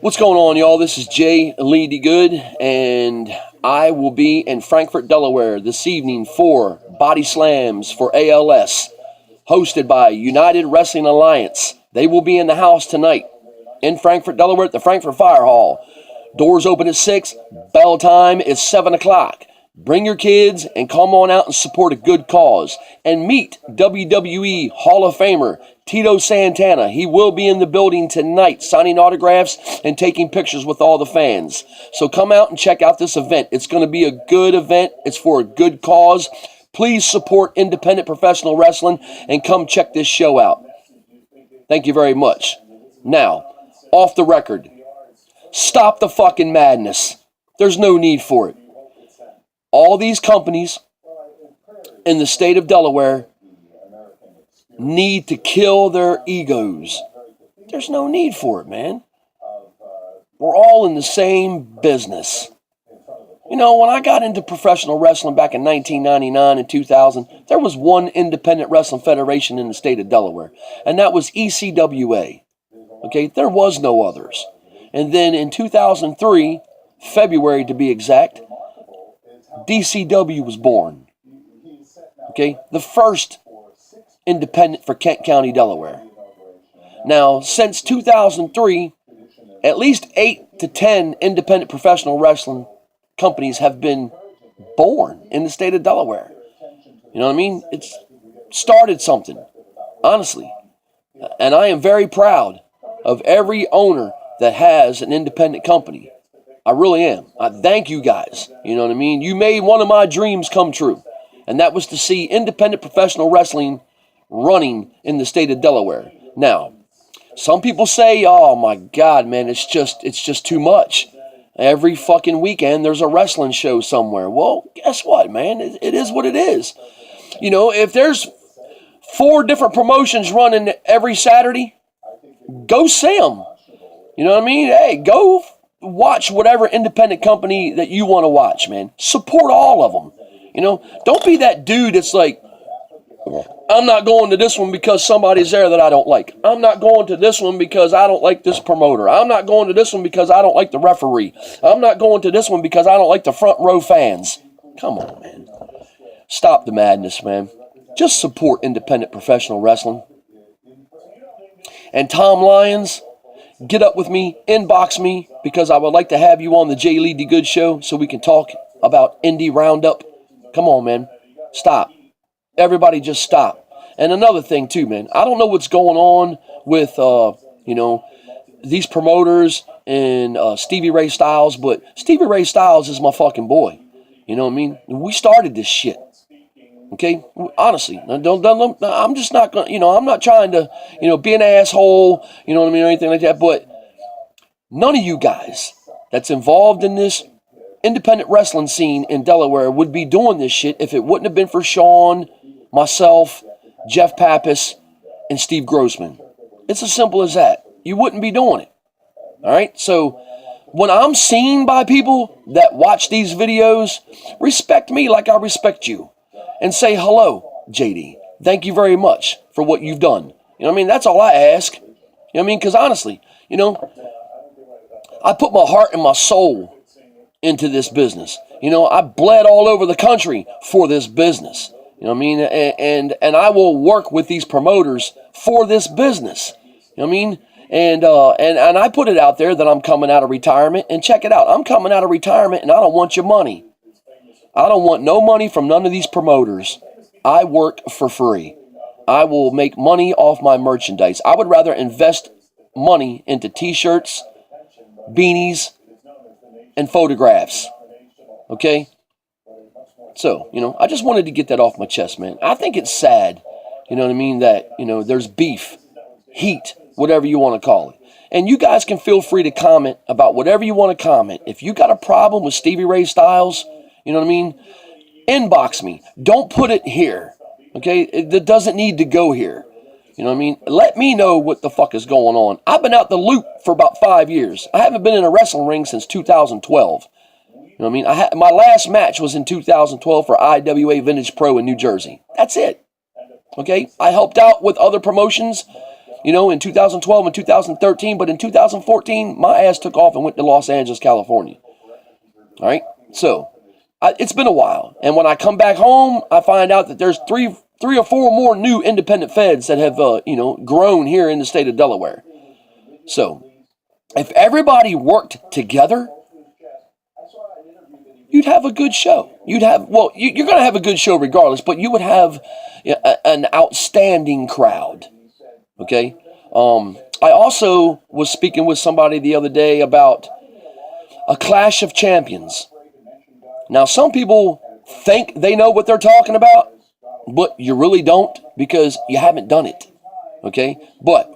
What's going on, y'all? This is Jay Lee D. Good, and I will be in Frankfort, Delaware this evening for Body Slams for ALS, hosted by United Wrestling Alliance. They will be in the house tonight in Frankfort, Delaware at the Frankfort Fire Hall. Doors open at 6, bell time is 7 o'clock. Bring your kids and come on out and support a good cause. And meet WWE Hall of Famer Tito Santana. He will be in the building tonight signing autographs and taking pictures with all the fans. So come out and check out this event. It's going to be a good event. It's for a good cause. Please support independent professional wrestling and come check this show out. Thank you very much. Now, off the record, stop the fucking madness. There's no need for it. All these companies in the state of Delaware need to kill their egos. There's no need for it, man. We're all in the same business. You know, when I got into professional wrestling back in 1999 and 2000, there was one independent wrestling federation in the state of Delaware, and that was ECWA. Okay, there was no others. And then in 2003, February to be exact, DCW was born. Okay, the first independent for Kent County, Delaware. Now, since 2003, at least 8 to 10 independent professional wrestling companies have been born in the state of Delaware. You know what I mean? It's started something, honestly. And I am very proud of every owner that has an independent company. I really am. I thank you guys. You know what I mean? You made one of my dreams come true. And that was to see independent professional wrestling running in the state of Delaware. Now, some people say, oh my God, man, it's just too much. Every fucking weekend there's a wrestling show somewhere. Well, guess what, man? It is what it is. You know, if there's 4 different promotions running every Saturday, go see them. You know what I mean? Hey, go watch whatever independent company that you want to watch, man. Support all of them. You know, don't be that dude that's like, I'm not going to this one because somebody's there that I don't like. I'm not going to this one because I don't like this promoter. I'm not going to this one because I don't like the referee. I'm not going to this one because I don't like the front row fans. Come on, man. Stop the madness, man. Just support independent professional wrestling. And Tom Lyons, get up with me, inbox me, because I would like to have you on the Jay Lee D. Good show so we can talk about Indie Roundup. Come on, man. Stop. Everybody just stop. And another thing, too, man. I don't know what's going on with, these promoters and Stevie Ray Styles, but Stevie Ray Styles is my fucking boy. You know what I mean? We started this shit. Okay? Honestly. I'm just not going to, I'm not trying to, be an asshole, you know what I mean, or anything like that, but none of you guys that's involved in this independent wrestling scene in Delaware would be doing this shit if it wouldn't have been for Sean, myself, Jeff Pappas, and Steve Grossman. It's as simple as that. You wouldn't be doing it. All right? So when I'm seen by people that watch these videos, respect me like I respect you. And say, hello, JD. Thank you very much for what you've done. You know what I mean? That's all I ask. You know what I mean? Because honestly, I put my heart and my soul into this business. I bled all over the country for this business. You know what I mean? And I will work with these promoters for this business. You know what I mean? And I put it out there that I'm coming out of retirement. And check it out. I'm coming out of retirement and I don't want your money. I don't want no money from none of these promoters. I work for free. I will make money off my merchandise. I would rather invest money into t-shirts, beanies, and photographs. Okay? So, I just wanted to get that off my chest, man. I think it's sad, you know what I mean, that, there's beef, heat, whatever you want to call it. And you guys can feel free to comment about whatever you want to comment. If you got a problem with Stevie Ray Styles, you know what I mean? Inbox me. Don't put it here. Okay? It doesn't need to go here. You know what I mean? Let me know what the fuck is going on. I've been out the loop for about 5 years. I haven't been in a wrestling ring since 2012. You know what I mean? My last match was in 2012 for IWA Vintage Pro in New Jersey. That's it. Okay? I helped out with other promotions in 2012 and 2013, but in 2014, my ass took off and went to Los Angeles, California. All right? So, it's been a while. And when I come back home, I find out that there's three or four more new independent feds that have, grown here in the state of Delaware. So, if everybody worked together, you'd have a good show. You're going to have a good show regardless, but you would have an outstanding crowd. Okay? I also was speaking with somebody the other day about a clash of champions. Now, some people think they know what they're talking about, but you really don't because you haven't done it. Okay? But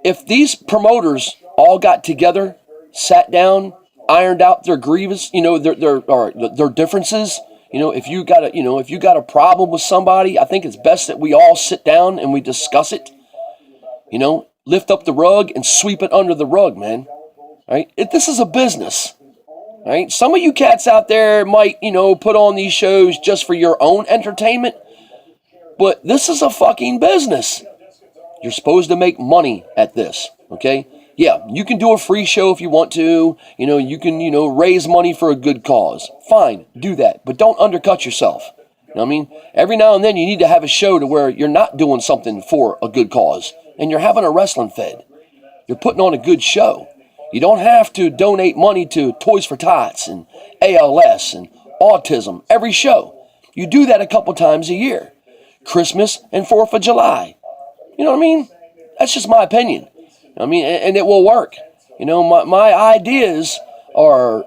if these promoters all got together, sat down, ironed out their grievances, their differences, if you got a problem with somebody, I think it's best that we all sit down and we discuss it. Lift up the rug and sweep it under the rug, man. Right? This is a business. Right? Some of you cats out there might, put on these shows just for your own entertainment, but this is a fucking business. You're supposed to make money at this, okay? Yeah, you can do a free show if you want to. You can, raise money for a good cause. Fine, do that, but don't undercut yourself. You know what I mean? Every now and then you need to have a show to where you're not doing something for a good cause, and you're having a wrestling fed. You're putting on a good show. You don't have to donate money to Toys for Tots and ALS and autism every show. You do that a couple times a year. Christmas and 4th of July. You know what I mean? That's just my opinion. And it will work. My ideas are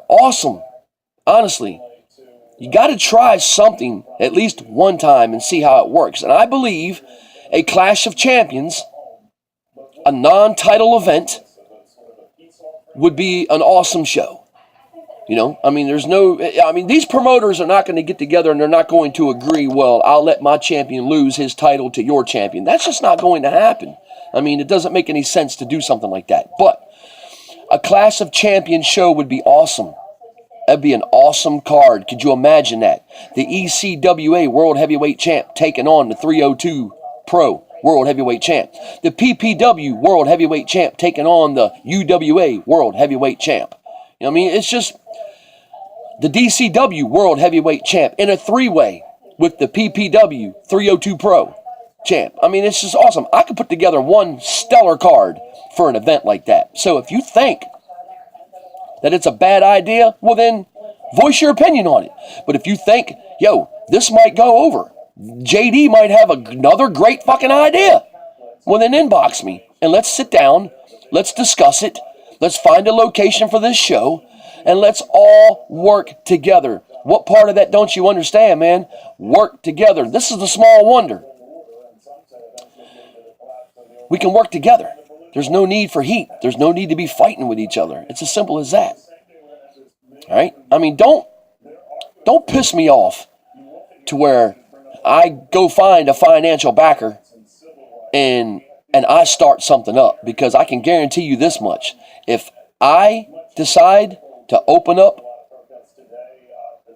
awesome. Honestly. You got to try something at least one time and see how it works. And I believe a Clash of Champions, a non-title event, would be an awesome show. These promoters are not going to get together and they're not going to agree, well, I'll let my champion lose his title to your champion. That's just not going to happen. It doesn't make any sense to do something like that. But a Clash of Champions show would be awesome. That'd be an awesome card. Could you imagine that? The ECWA World Heavyweight Champ taking on the 302 Pro World Heavyweight Champ. The PPW World Heavyweight Champ taking on the UWA World Heavyweight Champ. It's just the DCW World Heavyweight Champ in a three-way with the PPW 302 Pro Champ. It's just awesome. I could put together one stellar card for an event like that. So if you think that it's a bad idea, well then, voice your opinion on it. But if you think, this might go over, JD might have another great fucking idea, well then inbox me and let's sit down, let's discuss it, let's find a location for this show, and let's all work together. What part of that don't you understand, man? Work together. This is the small wonder. We can work together. There's no need for heat. There's no need to be fighting with each other. It's as simple as that. All right? Don't piss me off to where I go find a financial backer and I start something up, because I can guarantee you this much. If I decide to open up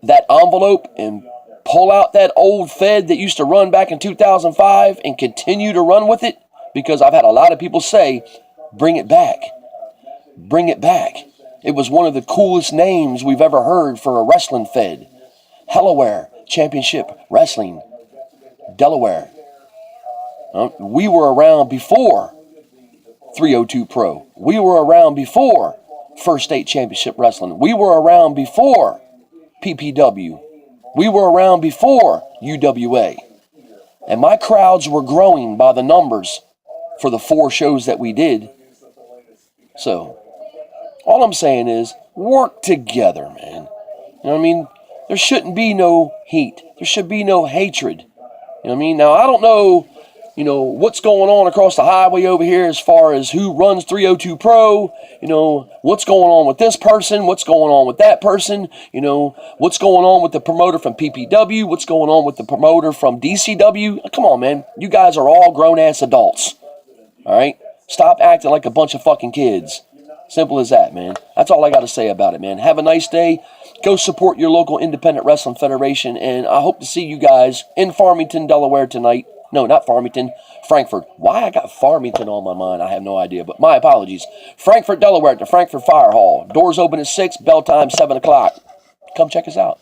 that envelope and pull out that old Fed that used to run back in 2005 and continue to run with it, because I've had a lot of people say, bring it back. Bring it back. It was one of the coolest names we've ever heard for a wrestling Fed. Delaware Championship Wrestling. Delaware. We were around before 302 Pro. We were around before First State Championship Wrestling. We were around before PPW. We were around before UWA. And my crowds were growing by the numbers for the 4 shows that we did. So, all I'm saying is, work together, man. You know what I mean? There shouldn't be no heat. There should be no hatred. You know what I mean? Now, I don't know, what's going on across the highway over here as far as who runs 302 Pro, what's going on with this person, what's going on with that person, what's going on with the promoter from PPW, what's going on with the promoter from DCW. Come on, man. You guys are all grown-ass adults. All right? Stop acting like a bunch of fucking kids. Simple as that, man. That's all I got to say about it, man. Have a nice day. Go support your local independent wrestling federation, and I hope to see you guys in Farmington, Delaware tonight. No, not Farmington. Frankfort. Why I got Farmington on my mind, I have no idea. But my apologies. Frankfort, Delaware, at the Frankfort Fire Hall. Doors open at 6. Bell time 7 o'clock. Come check us out.